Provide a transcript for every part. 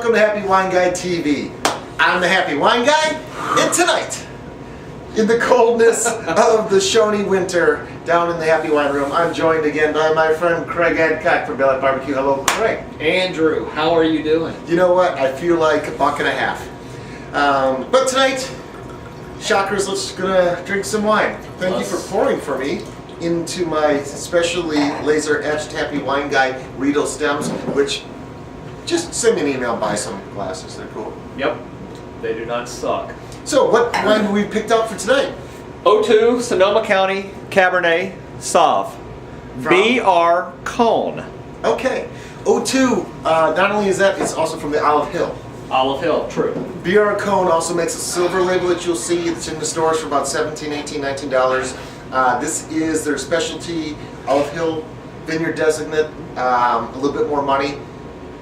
welcome to Happy Wine Guy TV. I'm the Happy Wine Guy, and tonight, in the coldness of the Shoney winter down in the Happy Wine Room, I'm joined again by my friend Craig Adcock from Bellet Barbecue. Hello, Craig. Andrew, how are you doing? You know what? I feel like $1.50. But tonight, shockers, let's gonna drink some wine. Thank you for pouring for me into my specially laser etched Happy Wine Guy Riedel stems, which just send me an email, buy some glasses. They're cool. Yep, they do not suck. So, what wine have we picked out for tonight? 02 Sonoma County Cabernet Sauv. BR Cohn. Okay. 02, not only is that, it's also from the Olive Hill. Olive Hill, true. BR Cohn also makes a silver label that you'll see. It's in the stores for about $17, $18, $19. This is their specialty Olive Hill vineyard designate. A little bit more money,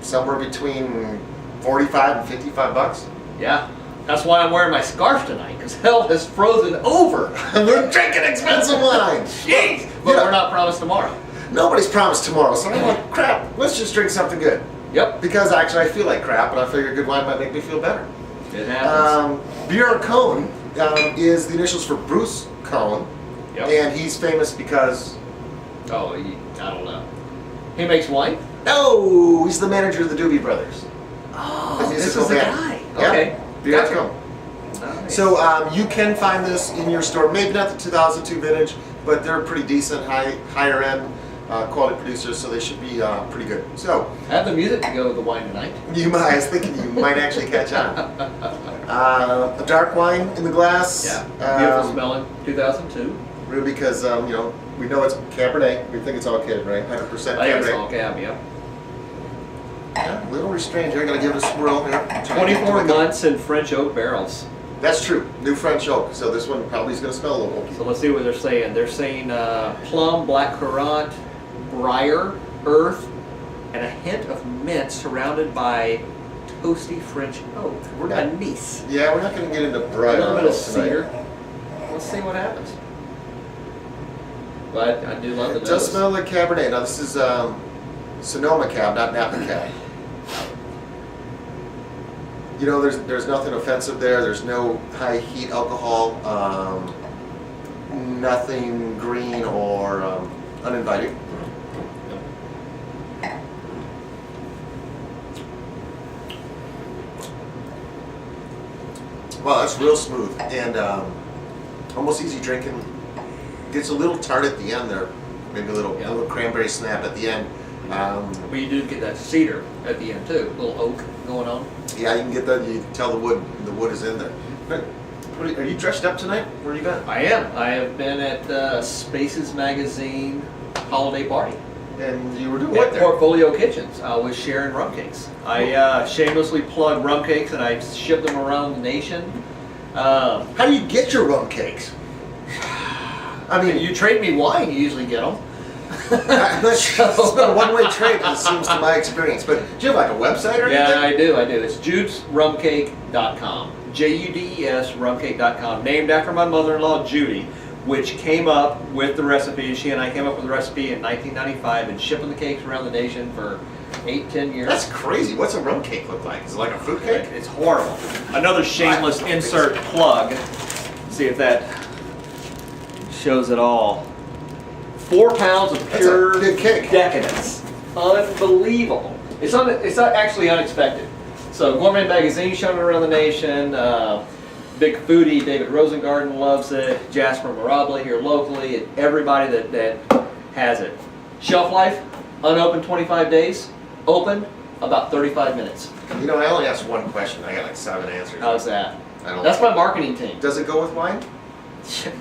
somewhere between 45 and 55 bucks. Yeah, that's why I'm wearing my scarf tonight, because hell has frozen over. We're drinking expensive wine. Jeez, but we're not promised tomorrow. Nobody's promised tomorrow, so I'm like, crap, let's just drink something good. Yep. Because actually I feel like crap, but I figure good wine might make me feel better. It happens. BR Cohn is the initials for Bruce Cohn. Yep. And he's famous because... Oh, I don't know. He makes wine? No, he's the manager of the Doobie Brothers. Oh, this is the guy. Okay. BR Gotcha. Cohn. Nice. So you can find this in your store. Maybe not the 2002 vintage, but they're pretty decent, higher end quality producers, so they should be pretty good. So I have the music to go with the wine tonight. I was thinking you might actually catch on. A dark wine in the glass. Yeah. Beautiful smelling. 2002. Really, because we know it's Cabernet. We think it's all Cabernet, 100% I think it's Cabernet. all Cab, yeah. Yeah, a little restrained here. I gotta give it a swirl here. 24 months in French oak barrels. That's true. New French oak. So this one probably is gonna smell a little oaky. So let's see what they're saying. They're saying plum, blackcurrant, briar, earth, and a hint of mint surrounded by toasty French oak. We're not anise. Yeah, we're not gonna get into A briar little bit of oak tonight. cedar. Let's see what happens. But I do love the It nose. does smell like Cabernet. Now this is Sonoma Cab, not Napa Cab. You know, there's nothing offensive there. There's no high heat alcohol, nothing green or uninviting. Wow, that's real smooth and almost easy drinking. Gets a little tart at the end there, maybe a little cranberry snap at the end. But you do get that cedar at the end too, a little oak going on. Yeah, you can get that. You can tell the wood is in there. Are you dressed up tonight? Where you been? I am. I have been at Spaces Magazine holiday party. And you were doing what At there? Portfolio Kitchens. I was sharing rum cakes. I shamelessly plug rum cakes and I ship them around the nation. How do you get your rum cakes? I mean, You trade me wine, you usually get them. it's not a one-way trade, it seems to my experience. But do you have like a website or anything? Yeah, I do. It's judesrumcake.com. JUDES rumcake.com. Named after my mother-in-law, Judy, which came up with the recipe. She and I came up with the recipe in 1995 and shipping the cakes around the nation for 8-10 years. That's crazy. What's a rum cake look like? Is it like a fruit cake? It's horrible. Another shameless insert plug. See if that shows it all. 4 pounds of pure big cake. decadence. Unbelievable. It's not actually unexpected. So Gourmet Magazine showing it around the nation. Big foodie David Rosengarten loves it. Jasper Mirabla here locally. And everybody that has it. Shelf life, unopened 25 days. Open, about 35 minutes. You know, I only asked one question. I got like 7 answers. How's that? I That's my marketing team. Does it go with wine?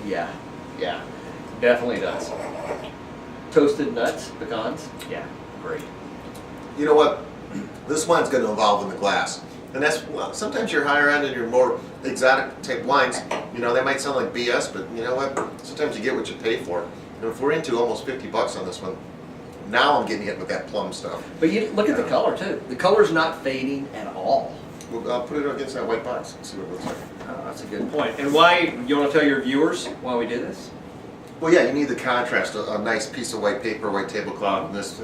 Yeah, definitely does. Toasted nuts, pecans, yeah, great. You know what? This wine's going to evolve in the glass. And that's, well, sometimes your higher end and your more exotic type wines, you know, they might sound like BS, but you know what? Sometimes you get what you pay for. And if we're into almost 50 bucks on this one, now I'm getting hit with that plum stuff. But you look at the color too. The color's not fading at all. We'll put it against that white box and see what it looks like. Oh, that's a good point. And why, you want to tell your viewers why we do this? Well, yeah, you need the contrast, a nice piece of white paper, white tablecloth, and this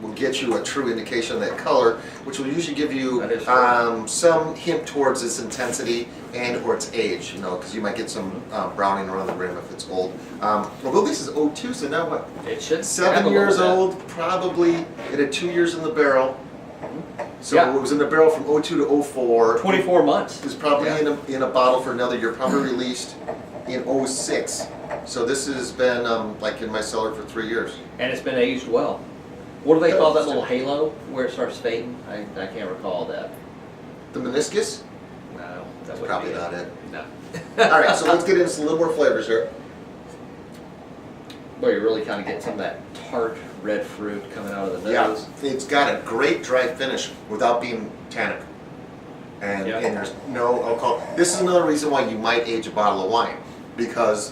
will get you a true indication of that color, which will usually give you That is true. some hint towards its intensity and or its age, you know, because you might get some browning around the rim if it's old. Although this is 02, so now what? It should have a 7 little years bit. old, probably. It had 2 years in the barrel. So Yeah. it was in the barrel from 02 to 04. 24 months. It was probably Yeah. in a bottle for another year, probably released in 06. So this has been like in my cellar for 3 years. And it's been aged well. What do they call that little halo where it starts fading? I can't recall that. The meniscus? No, that would Probably be not it. No. All right, so let's get into some little more flavors here. Well, you're really kind of getting some of that tart red fruit coming out of the Yeah, nose. it's got a great dry finish without being tannic. And, Yeah. and there's no alcohol. This is another reason why you might age a bottle of wine, because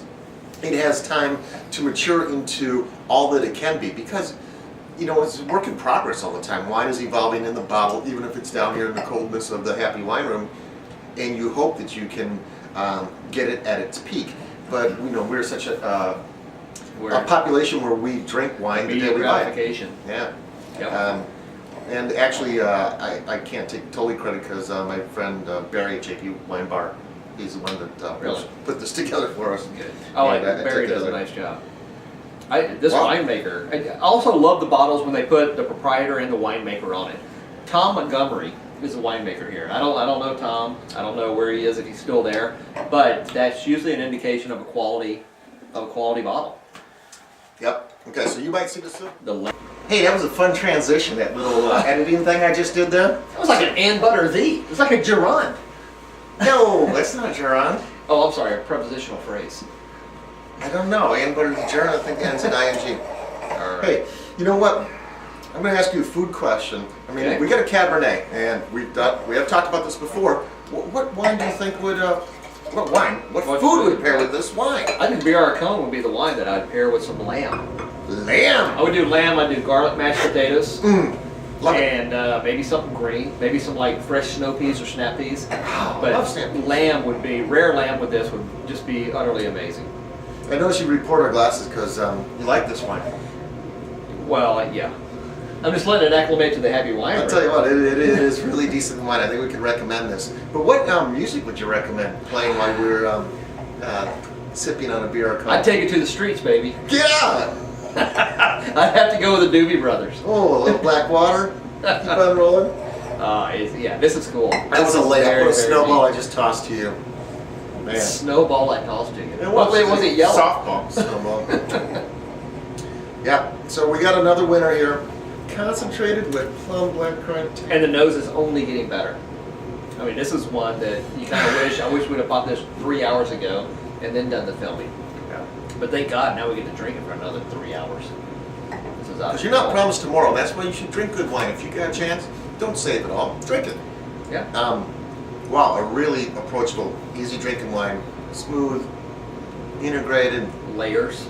it has time to mature into all that it can be. Because, you know, it's a work in progress all the time. Wine is evolving in the bottle, even if it's down here in the coldness of the Happy Wine Room, and you hope that you can get it at its peak. But, you know, we're such a population where we drink wine the day Immediate we buy it. gratification. Yeah. Yep. And actually, I can't take totally credit because my friend Barry at JP Wine Bar, he's the one that Really? put this together for us. Good. Oh, And I Barry took it does a over. nice job. This Wow. winemaker, I also love the bottles when they put the proprietor and the winemaker on it. Tom Montgomery is the winemaker here. I don't know Tom. I don't know where he is, if he's still there, but that's usually an indication of a quality bottle. Yep. Okay, so you might see this too. That Hey, that was a fun transition, that little editing thing I just did there. was like an and butter thee. It was like a gerund. No, that's not a gerund. Oh, I'm sorry, a prepositional phrase. I don't know. And butter the gerund, I think ends in ing. All right. Hey, you know what? I'm going to ask you a food question. I mean, Okay. we got a Cabernet, and we have talked about this before. What wine do you think would? What food would pair with this wine? I think BR Cohn would be the wine that I'd pair with some lamb. Lamb. I would do lamb. I'd do garlic mashed potatoes. Love it. And maybe something green, maybe some like fresh snow peas or snap peas. Oh, I But love snap peas. rare lamb with this would just be utterly amazing. I noticed you report our glasses because you like this wine. Well, yeah. I'm just letting it acclimate to the Happy Wine I'll Room. tell you what, it is really decent wine. I think we could recommend this. But what music would you recommend playing while we're sipping on a beer or I'd take it to the streets, baby. Get out! I'd have to go with the Doobie Brothers. Oh, a little black water. Keep on rolling. Yeah, this is cool. That was a layup. What a snowball I just tossed to you. Man. Snowball I tossed to you. It Was it yellow? Softball. Snowball. Yeah, so we got another winner here. Concentrated with plum black currant. And the nose is only getting better. I mean, this is one that you kind of I wish we'd have bought this 3 hours ago and then done the filming. Yeah. But thank God, now we get to drink it for another 3 hours. This is Because you're not promised tomorrow. That's why you should drink good wine. If you got a chance, don't save it all. Drink it. Yeah. Wow, a really approachable, easy drinking wine. Smooth, integrated. Layers.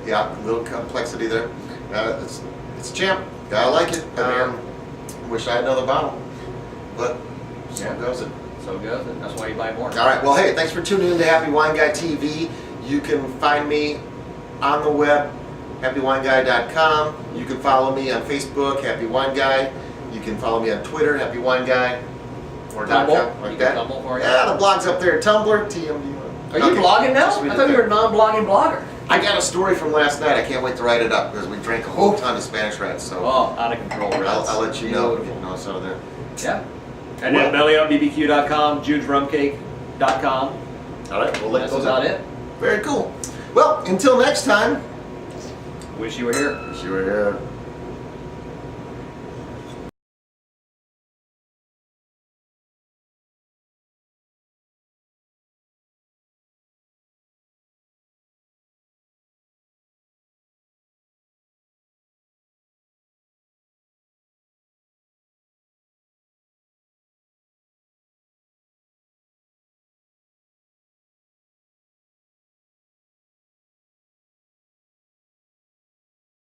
Yeah, a little complexity there. It's a champ. Gotta like it. Wish I had another bottle. But so Yeah. goes it. So goes it. That's why you buy more. All right. Well, hey, thanks for tuning in to Happy Wine Guy TV. You can find me on the web, happywineguy.com. You can follow me on Facebook, Happy Wine Guy. You can follow me on Twitter, Happy Wine Guy. Or Tumble? .com, like You that. can Tumble for you? Yeah, the blog's up there. Tumblr, TMD. Are you blogging now? Just read I it thought you there. were a non-blogging blogger. I got a story from last night. I can't wait to write it up because we drank a whole ton of Spanish Reds. So Oh, out of control, Reds. I'll let you know if you Beautiful. know some of there. Yeah. And then bellyupbbq.com, judesrumcake.com. All right, we'll let That's those about out. it. Very cool. Well, until next time. Wish you were here. Wish you were here.